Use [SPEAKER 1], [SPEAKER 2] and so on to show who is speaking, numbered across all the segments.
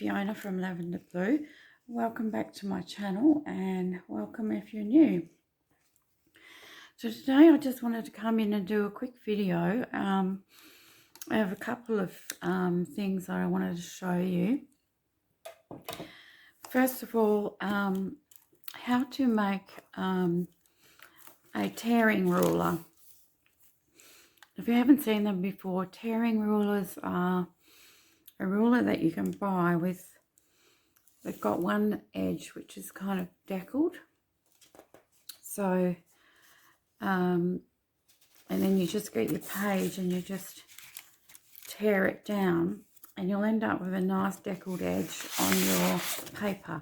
[SPEAKER 1] Fiona from Lavender Blue. Welcome back to my channel and welcome if you're new. So today I just wanted to come in and do a quick video. I have a couple of things that I wanted to show you. First of all, how to make a tearing ruler. If you haven't seen them before, tearing rulers are a ruler that you can buy with, they've got one edge which is kind of deckled. So, and then you just get your page and you just tear it down and you'll end up with a nice deckled edge on your paper.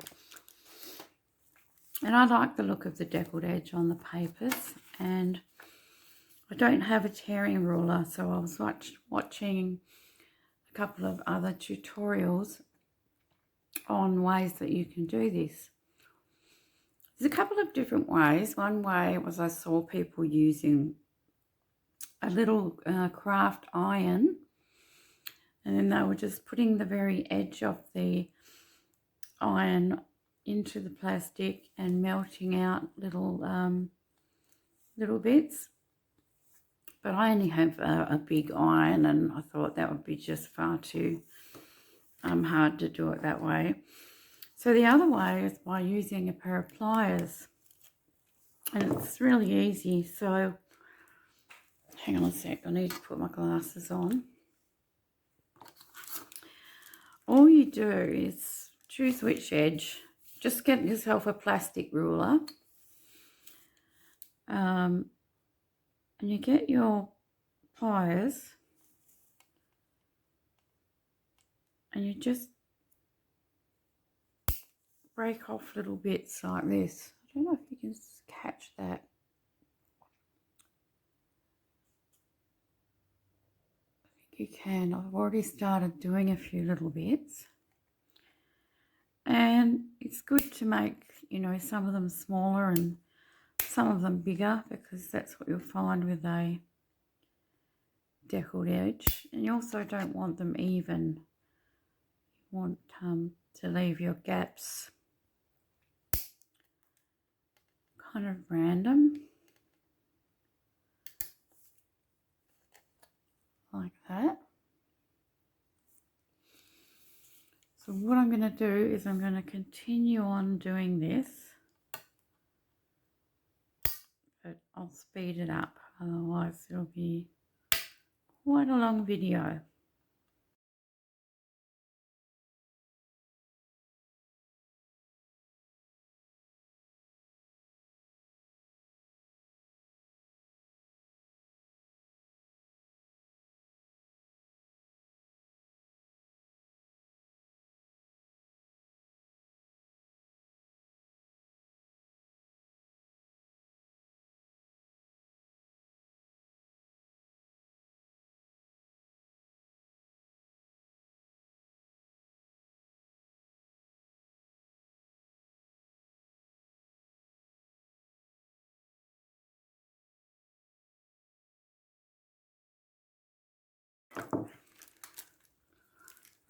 [SPEAKER 1] And I like the look of the deckled edge on the papers, and I don't have a tearing ruler, so I was watching a couple of other tutorials on ways that you can do this. There's a couple of different ways. One way was I saw people using a little craft iron, and then they were just putting the very edge of the iron into the plastic and melting out little bits. But I only have a big iron, and I thought that would be just far too hard to do it that way. So the other way is by using a pair of pliers, and it's really easy. So hang on a sec, I need to put my glasses on. All you do is choose which edge. Just get yourself a plastic ruler, and you get your pliers and you just break off little bits like this. I don't know if you can catch that. I think you can. I've already started doing a few little bits. And it's good to make, you know, some of them smaller and some of them bigger, because that's what you'll find with a deckled edge. And you also don't want them even. You want to leave your gaps kind of random, like that. So what I'm going to do is I'm going to continue on doing this, but I'll speed it up, otherwise it'll be quite a long video.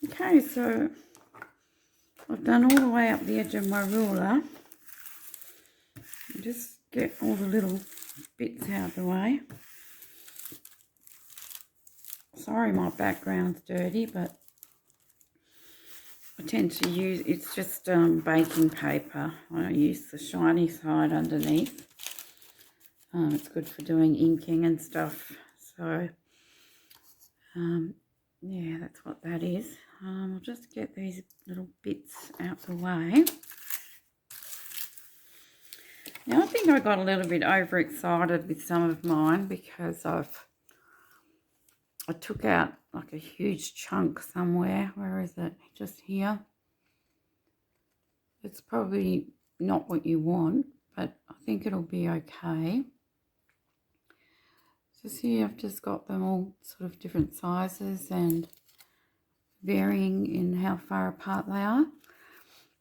[SPEAKER 1] Okay, so I've done all the way up the edge of my ruler. Just get all the little bits out of the way. Sorry my background's dirty, but I tend to use, it's just baking paper. I use the shiny side underneath. It's good for doing inking and stuff. So yeah, that's what that is. I'll just get these little bits out the way. Now I think I got a little bit overexcited with some of mine, because I took out like a huge chunk somewhere. Where is it? Just here. It's probably not what you want, but I think it'll be okay. So see, I've just got them all sort of different sizes and varying in how far apart they are.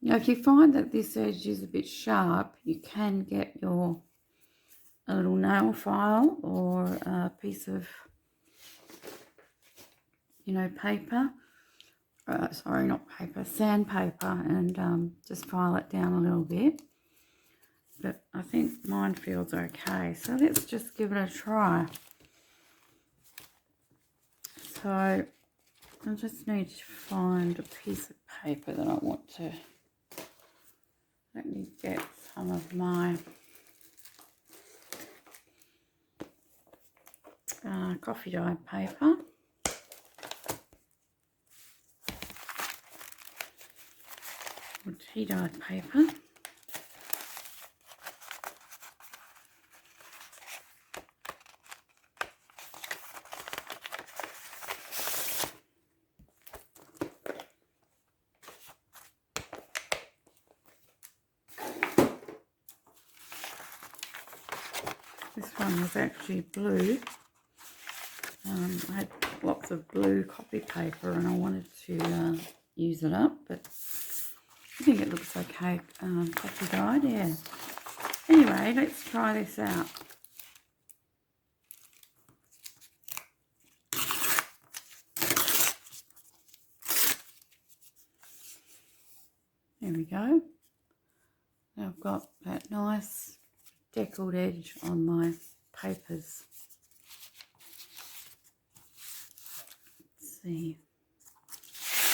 [SPEAKER 1] Now if you find that this edge is a bit sharp, you can get a little nail file or a piece of, you know, paper. sorry, not paper, sandpaper, and just file it down a little bit. But I think mine feels okay, so let's just give it a try. So I just need to find a piece of paper that I want to, let me get some of my coffee dyed paper. Or tea dyed paper. This one was actually blue. I had lots of blue copy paper and I wanted to use it up, but I think it looks okay, coffee dyed, yeah. Anyway, let's try this out. There we go. Now I've got that nice deckled edge on my papers. Let's see.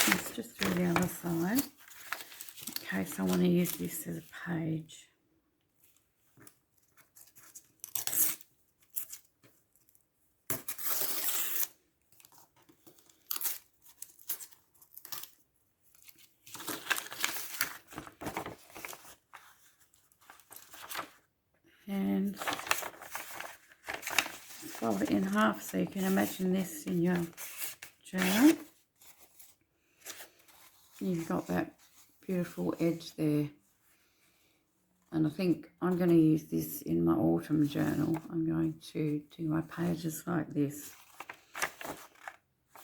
[SPEAKER 1] Let's just do the other side. In case I want to use this as a page. And fold it in half so you can imagine this in your journal. You've got that beautiful edge there. And I think I'm going to use this in my autumn journal. I'm going to do my pages like this.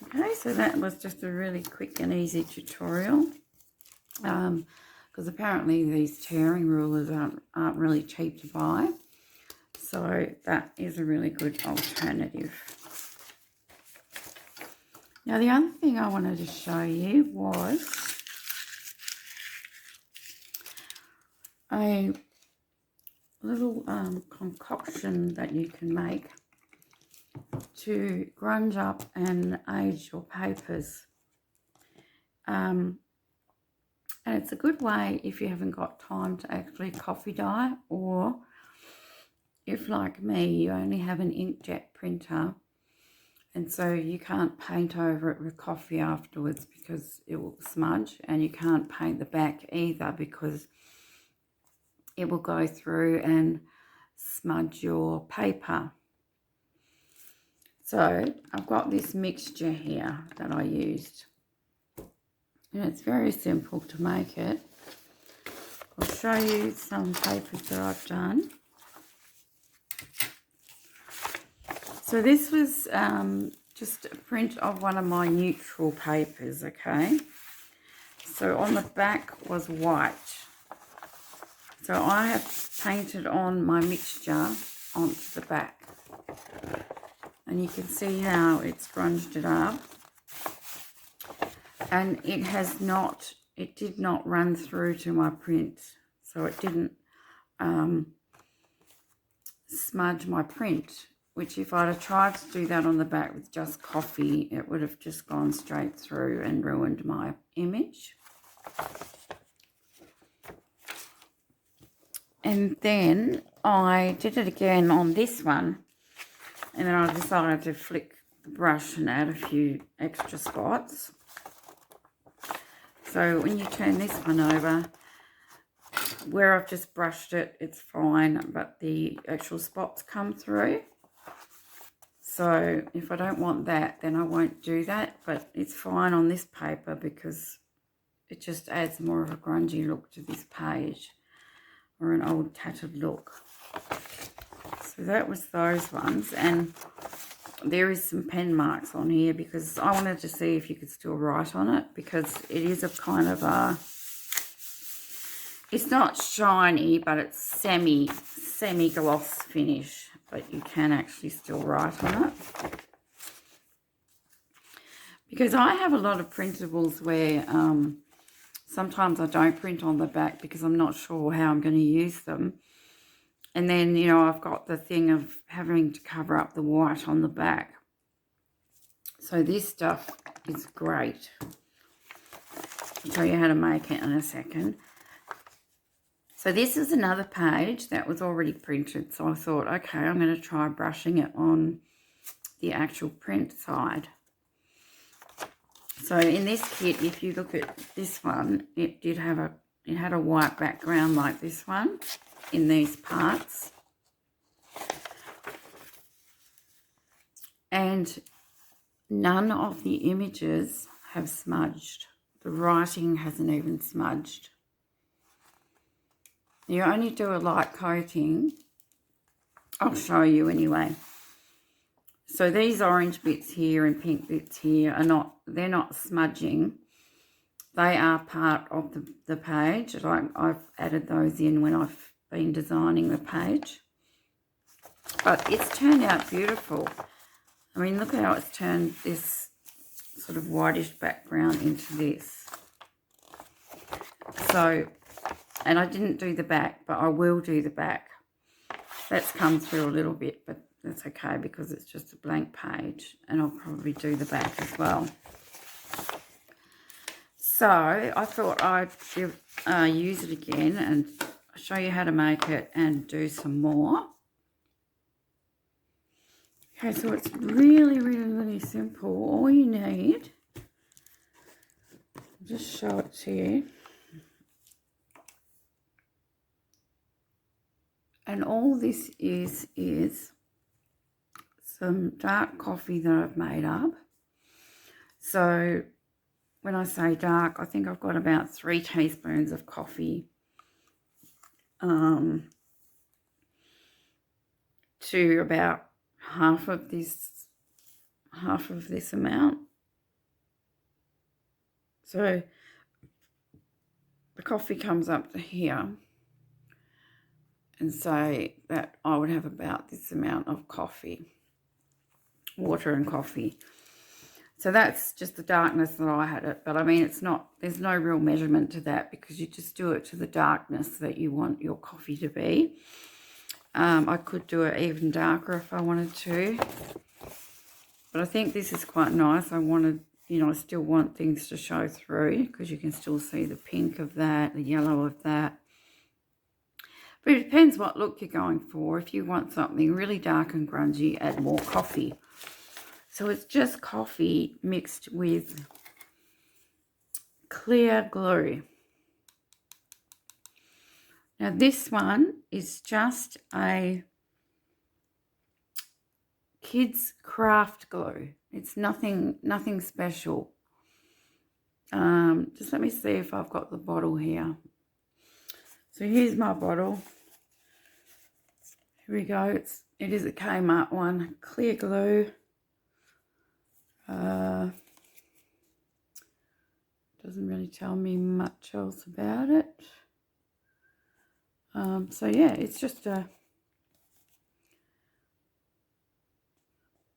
[SPEAKER 1] Okay, so that was just a really quick and easy tutorial. Because apparently these tearing rulers aren't really cheap to buy. So that is a really good alternative. Now the other thing I wanted to show you was a little concoction that you can make to grunge up and age your papers. And it's a good way if you haven't got time to actually coffee dye, or if like me you only have an inkjet printer and so you can't paint over it with coffee afterwards because it will smudge, and you can't paint the back either because it will go through and smudge your paper. So I've got this mixture here that I used, and it's very simple to make it. I'll show you some papers that I've done. So this was just a print of one of my neutral papers, okay? So on the back was white. So I have painted on my mixture onto the back. And you can see how it's grunged it up. And it did not run through to my print. So it didn't smudge my print. Which if I'd have tried to do that on the back with just coffee, it would have just gone straight through and ruined my image. And then I did it again on this one. And then I decided to flick the brush and add a few extra spots. So when you turn this one over, where I've just brushed it, it's fine, but the actual spots come through. So if I don't want that, then I won't do that, but it's fine on this paper because it just adds more of a grungy look to this page, or an old tattered look. So that was those ones, and there is some pen marks on here because I wanted to see if you could still write on it, because it is a kind of a, it's not shiny, but it's semi-gloss finish, but you can actually still write on it. because I have a lot of printables where sometimes I don't print on the back because I'm not sure how I'm going to use them. And then, you know, I've got the thing of having to cover up the white on the back. So this stuff is great. I'll show you how to make it in a second. So this is another page that was already printed. So I thought, okay, I'm going to try brushing it on the actual print side. So in this kit, if you look at this one, it had a white background like this one in these parts. And none of the images have smudged. The writing hasn't even smudged. You only do a light coating. I'll show you anyway. So these orange bits here and pink bits here they're not smudging. They are part of the page. I've added those in when I've been designing the page. But it's turned out beautiful. I mean, look how it's turned this sort of whitish background into this. So, and I didn't do the back, but I will do the back. That's come through a little bit, but that's okay because it's just a blank page, and I'll probably do the back as well. So I thought I'd use it again and show you how to make it and do some more. Okay, so it's really, really, really simple. All you need, I'll just show it to you. And all this is some dark coffee that I've made up. So when I say dark, I think I've got about 3 teaspoons of coffee to about half of this amount. So the coffee comes up to here, and say that I would have about this amount of coffee, water and coffee. So that's just the darkness that I had it. But I mean, there's no real measurement to that because you just do it to the darkness that you want your coffee to be. I could do it even darker if I wanted to. But I think this is quite nice. I still want things to show through because you can still see the pink of that, the yellow of that. But it depends what look you're going for. If you want something really dark and grungy, add more coffee. So it's just coffee mixed with clear glue. Now this one is just a kids craft glue. It's nothing special. Just let me see if I've got the bottle here. So here's my bottle. Here we go. It is a Kmart one. Clear glue. Doesn't really tell me much else about it. So yeah, it's just I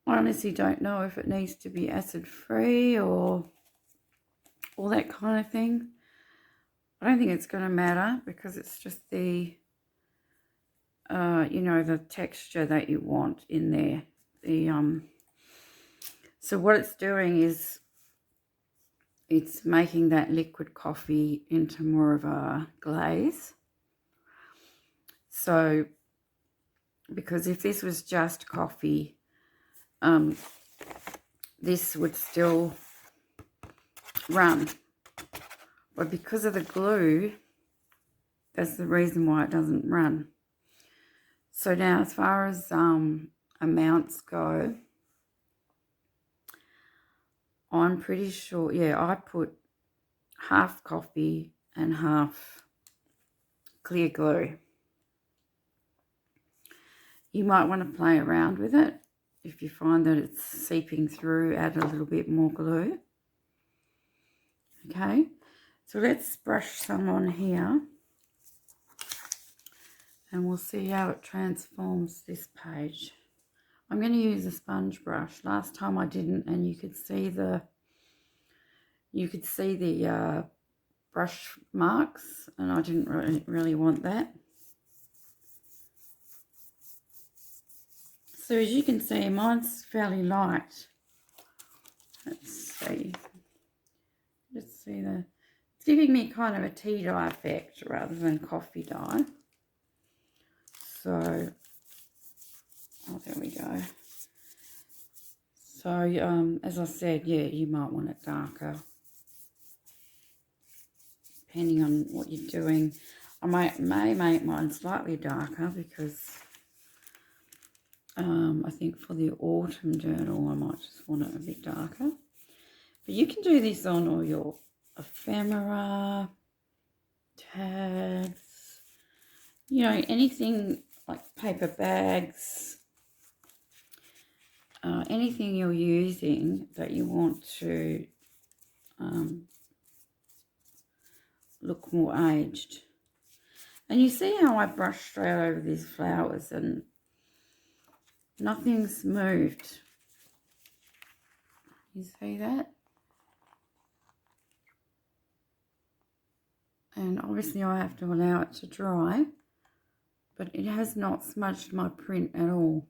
[SPEAKER 1] honestly don't know if it needs to be acid free or all that kind of thing. I don't think it's going to matter because it's just the the texture that you want in there. So what it's doing is it's making that liquid coffee into more of a glaze. So because if this was just coffee, this would still run. But because of the glue, that's the reason why it doesn't run. So now as far as amounts go, I'm pretty sure, yeah, I put half coffee and half clear glue. You might want to play around with it. If you find that it's seeping through, add a little bit more glue. Okay, so let's brush some on here. And we'll see how it transforms this page. I'm going to use a sponge brush. Last time I didn't, and you could see the you could see the brush marks, and I didn't really want that. So as you can see, mine's fairly light. Let's see. Let's see it's giving me kind of a tea dye effect rather than coffee dye. So, oh, there we go. So, as I said, yeah, you might want it darker, depending on what you're doing. I may make mine slightly darker because I think for the autumn journal, I might just want it a bit darker. But you can do this on all your ephemera, tags, you know, anything like paper bags, anything you're using that you want to look more aged. And you see how I brush straight over these flowers and nothing's moved. You see that? And obviously I have to allow it to dry, but it has not smudged my print at all.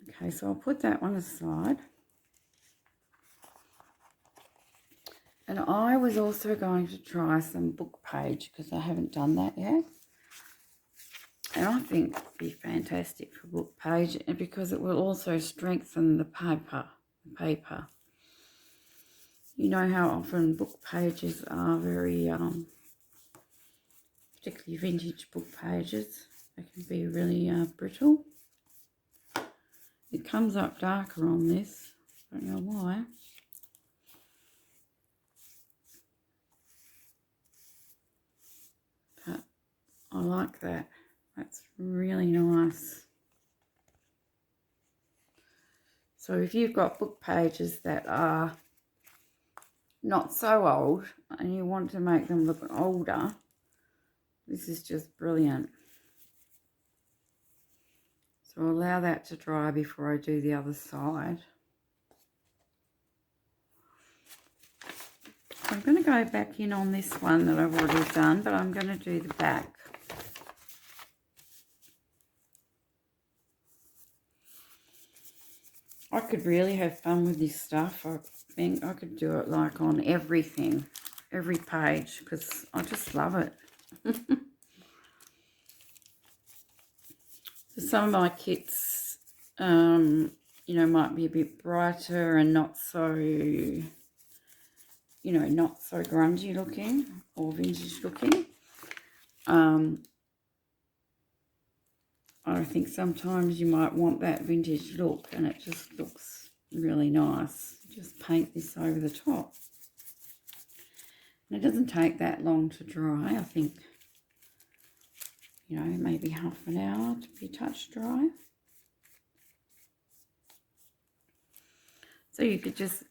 [SPEAKER 1] Okay, so I'll put that one aside. And I was also going to try some book page because I haven't done that yet. And I think it'd be fantastic for book page because it will also strengthen the paper. You know how often book pages are very, particularly vintage book pages, they can be really brittle. It comes up darker on this, I don't know why. But I like that, that's really nice. So if you've got book pages that are not so old and you want to make them look older, this is just brilliant. So I'll allow that to dry before I do the other side. I'm going to go back in on this one that I've already done, but I'm going to do the back. I could really have fun with this stuff. I think I could do it like on everything, every page, because I just love it. So some of my kits, you know, might be a bit brighter and not so, you know, not so grungy looking or vintage looking. I think sometimes you might want that vintage look and it just looks really nice. Just paint this over the top. And it doesn't take that long to dry. I think, you know, maybe half an hour to be touch dry. So you could just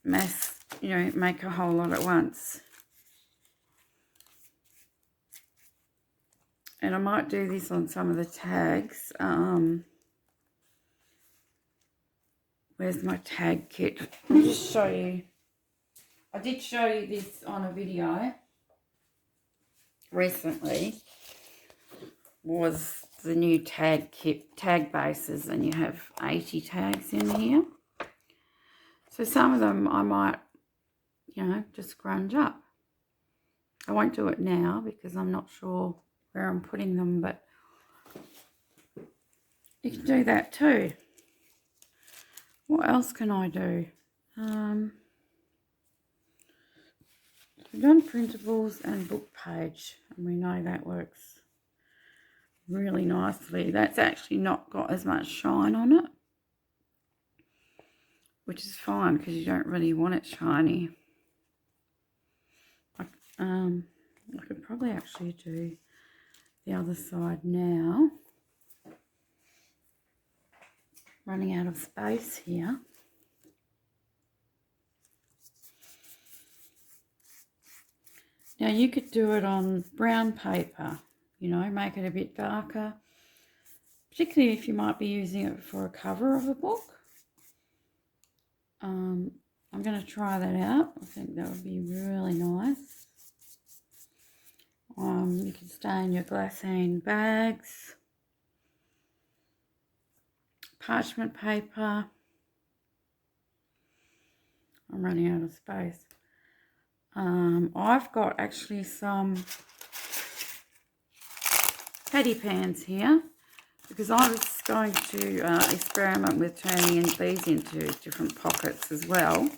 [SPEAKER 1] you know, make a whole lot at once. And I might do this on some of the tags. Where's my tag kit? I'll just show you. I did show you this on a video recently. Was the new tag kit, tag bases, and you have 80 tags in here. So some of them I might, you know, just grunge up. I won't do it now because I'm not sure where I'm putting them, but you can do that too. What else can I do? We've done printables and book page, and we know that works really nicely. That's actually not got as much shine on it, which is fine because you don't really want it shiny. I could probably actually do the other side now. Running out of space here. Now you could do it on brown paper, you know, make it a bit darker, particularly if you might be using it for a cover of a book. I'm going to try that out. I think that would be really nice. You can stain your glassine bags, parchment paper. I'm running out of space. I've got actually some patty pans here because I was going to experiment with turning these into different pockets as well.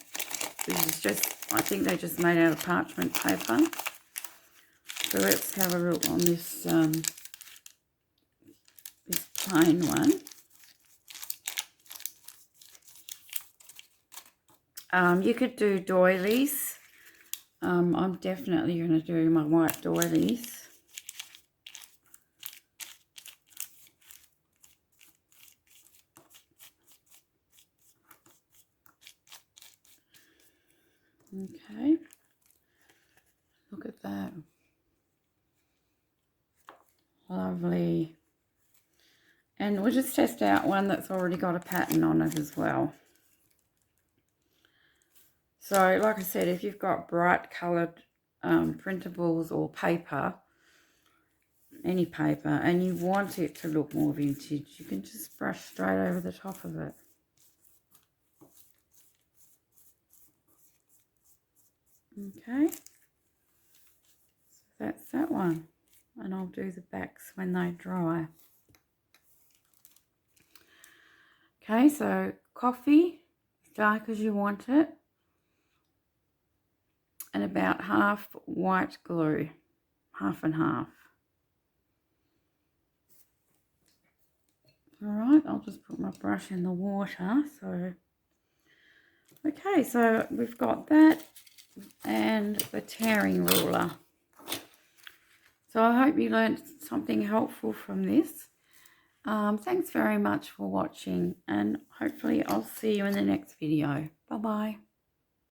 [SPEAKER 1] This is just, I think they're just made out of parchment paper. So let's have a look on this this plain one. You could do doilies. I'm definitely going to do my white doilies. Okay, look at that. Lovely. And we'll just test out one that's already got a pattern on it as well. So, like I said, if you've got bright coloured printables or paper, any paper, and you want it to look more vintage, you can just brush straight over the top of it. Okay, so that's that one, and I'll do the backs when they dry. Okay, so coffee, as dark as you want it, and about half white glue, half and half. Alright, I'll just put my brush in the water. So, okay, so we've got that and the tearing ruler. So I hope you learned something helpful from this. Thanks very much for watching, and hopefully I'll see you in the next video. Bye bye.